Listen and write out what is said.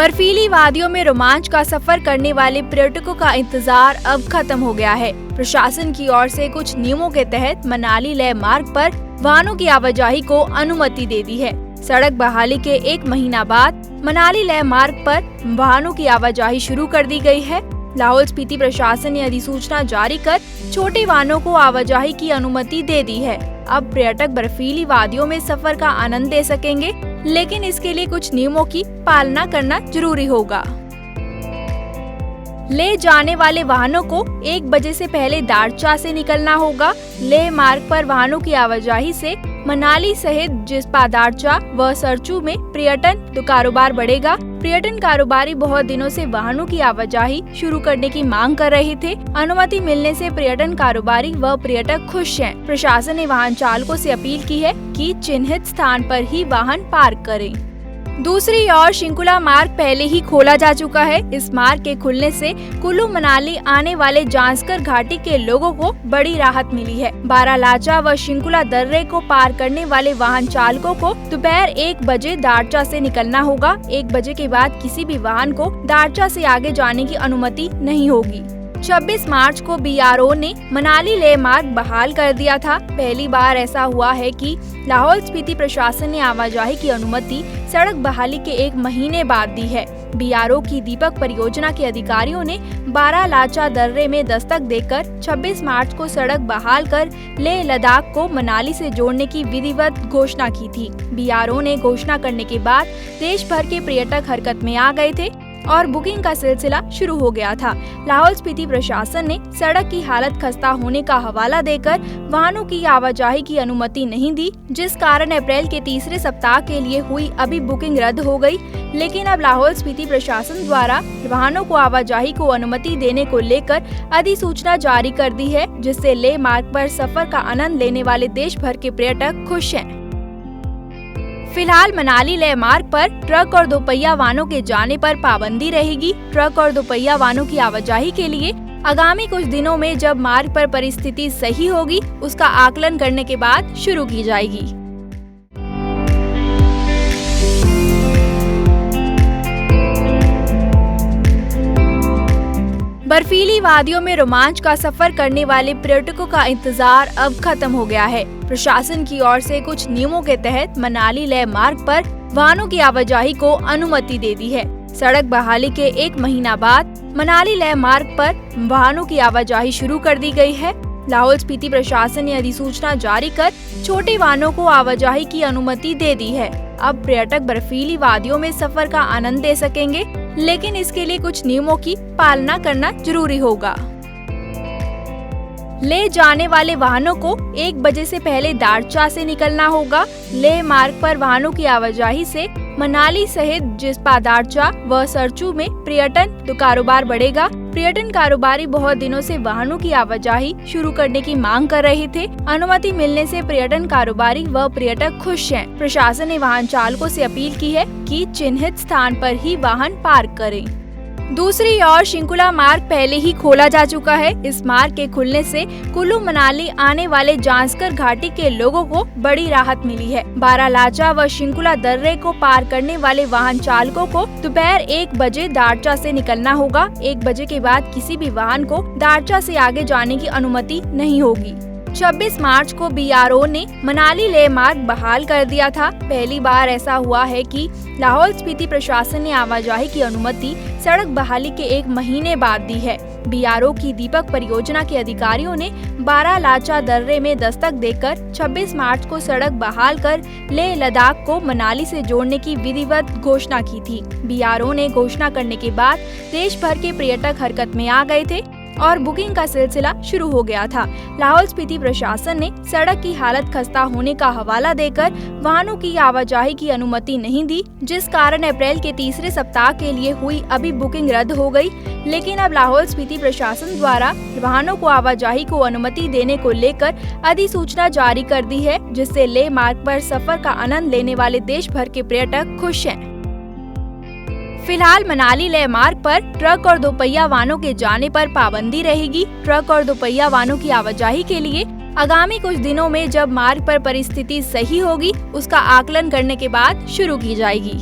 बर्फीली वादियों में रोमांच का सफर करने वाले पर्यटकों का इंतजार अब खत्म हो गया है। प्रशासन की ओर से कुछ नियमों के तहत मनाली लेह मार्ग पर वाहनों की आवाजाही को अनुमति दे दी है। सड़क बहाली के 1 महीना बाद मनाली लेह मार्ग पर वाहनों की आवाजाही शुरू कर दी गई है। लाहौल स्पीति प्रशासन ने अधिसूचना जारी कर छोटे वाहनों को आवाजाही की अनुमति दे दी है। अब पर्यटक बर्फीली वादियों में सफर का आनंद ले सकेंगे, लेकिन इसके लिए कुछ नियमों की पालना करना जरूरी होगा। ले जाने वाले वाहनों को 1 बजे से पहले दारचा से निकलना होगा। लेह मार्ग पर वाहनों की आवाजाही से मनाली सहित जिस्पा, दारचा व सरचू में पर्यटन कारोबार बढ़ेगा। पर्यटन कारोबारी बहुत दिनों से वाहनों की आवाजाही शुरू करने की मांग कर रहे थे। अनुमति मिलने से पर्यटन कारोबारी व पर्यटक खुश हैं। प्रशासन ने वाहन चालकों से अपील की है कि चिन्हित स्थान पर ही वाहन पार्क करें। दूसरी ओर शिंकुला मार्ग पहले ही खोला जा चुका है। इस मार्ग के खुलने से कुल्लू मनाली आने वाले जांस्कर घाटी के लोगों को बड़ी राहत मिली है। बारालाचा व शिंकुला दर्रे को पार करने वाले वाहन चालकों को दोपहर 1 बजे दारचा से निकलना होगा। 1 बजे के बाद किसी भी वाहन को दारचा से आगे जाने की अनुमति नहीं होगी। 26 मार्च को BRO ने मनाली लेह मार्ग बहाल कर दिया था। पहली बार ऐसा हुआ है कि लाहौल स्पीति प्रशासन ने आवाजाही की अनुमति सड़क बहाली के 1 महीने बाद दी है। BRO की दीपक परियोजना के अधिकारियों ने बारालाचा दर्रे में दस्तक देकर 26 मार्च को सड़क बहाल कर लेह लद्दाख को मनाली से जोड़ने की विधिवत घोषणा की थी। BRO ने घोषणा करने के बाद देश भर के पर्यटक हरकत में आ गए थे और बुकिंग का सिलसिला शुरू हो गया था। लाहौल स्पीति प्रशासन ने सड़क की हालत खस्ता होने का हवाला देकर वाहनों की आवाजाही की अनुमति नहीं दी, जिस कारण अप्रैल के तीसरे सप्ताह के लिए हुई अभी बुकिंग रद्द हो गई। लेकिन अब लाहौल स्पीति प्रशासन द्वारा वाहनों को आवाजाही को अनुमति देने को लेकर अधिसूचना जारी कर दी है, जिससे लेह मार्ग पर सफर का आनंद लेने वाले देश भर के पर्यटक खुश हैं। फिलहाल मनाली लेह मार्ग पर ट्रक और दोपहिया वाहनों के जाने पर पाबंदी रहेगी। ट्रक और दोपहिया वाहनों की आवाजाही के लिए आगामी कुछ दिनों में जब मार्ग पर परिस्थिति सही होगी, उसका आकलन करने के बाद शुरू की जाएगी। बर्फीली वादियों में रोमांच का सफर करने वाले पर्यटकों का इंतजार अब खत्म हो गया है। प्रशासन की ओर से कुछ नियमों के तहत मनाली लेह मार्ग पर वाहनों की आवाजाही को अनुमति दे दी है। सड़क बहाली के 1 महीना बाद मनाली लेह मार्ग पर वाहनों की आवाजाही शुरू कर दी गई है। लाहौल स्पीति प्रशासन ने अधिसूचना जारी कर छोटे वाहनों को आवाजाही की अनुमति दे दी है। अब पर्यटक बर्फीली वादियों में सफर का आनंद ले सकेंगे, लेकिन इसके लिए कुछ नियमों की पालना करना जरूरी होगा। ले जाने वाले वाहनों को 1 बजे से पहले दारचा से निकलना होगा। लेह मार्ग पर वाहनों की आवाजाही से मनाली सहित जिस्पा, दारचा व सरचू में पर्यटन कारोबार बढ़ेगा। पर्यटन कारोबारी बहुत दिनों से वाहनों की आवाजाही शुरू करने की मांग कर रहे थे। अनुमति मिलने से पर्यटन कारोबारी व पर्यटक खुश हैं। प्रशासन ने वाहन चालकों से अपील की है कि चिन्हित स्थान पर ही वाहन पार्क करें। दूसरी ओर शिंकुला मार्ग पहले ही खोला जा चुका है। इस मार्ग के खुलने से कुल्लू मनाली आने वाले जांस्कर घाटी के लोगों को बड़ी राहत मिली है। बारालाचा व शिंकुला दर्रे को पार करने वाले वाहन चालकों को दोपहर 1 बजे दारचा से निकलना होगा। 1 बजे के बाद किसी भी वाहन को दारचा से आगे जाने की अनुमति नहीं होगी। 26 मार्च को BRO ने मनाली लेह मार्ग बहाल कर दिया था। पहली बार ऐसा हुआ है कि लाहौल स्पीति प्रशासन ने आवाजाही की अनुमति सड़क बहाली के 1 महीने बाद दी है। BRO की दीपक परियोजना के अधिकारियों ने बारालाचा दर्रे में दस्तक देकर 26 मार्च को सड़क बहाल कर लेह लद्दाख को मनाली से जोड़ने की विधिवत घोषणा की थी। BRO ने घोषणा करने के बाद देश भर के पर्यटक हरकत में आ गए थे और बुकिंग का सिलसिला शुरू हो गया था। लाहौल स्पीति प्रशासन ने सड़क की हालत खस्ता होने का हवाला देकर वाहनों की आवाजाही की अनुमति नहीं दी, जिस कारण अप्रैल के तीसरे सप्ताह के लिए हुई अभी बुकिंग रद्द हो गई। लेकिन अब लाहौल स्पीति प्रशासन द्वारा वाहनों को आवाजाही को अनुमति देने को लेकर अधिसूचना जारी कर दी है, जिससे लेह मार्ग पर सफर का आनंद लेने वाले देश भर के पर्यटक खुश हैं। फिलहाल मनाली लेह मार्ग पर ट्रक और दोपहिया वाहनों के जाने पर पाबंदी रहेगी। ट्रक और दोपहिया वाहनों की आवाजाही के लिए आगामी कुछ दिनों में जब मार्ग पर परिस्थिति सही होगी, उसका आकलन करने के बाद शुरू की जाएगी।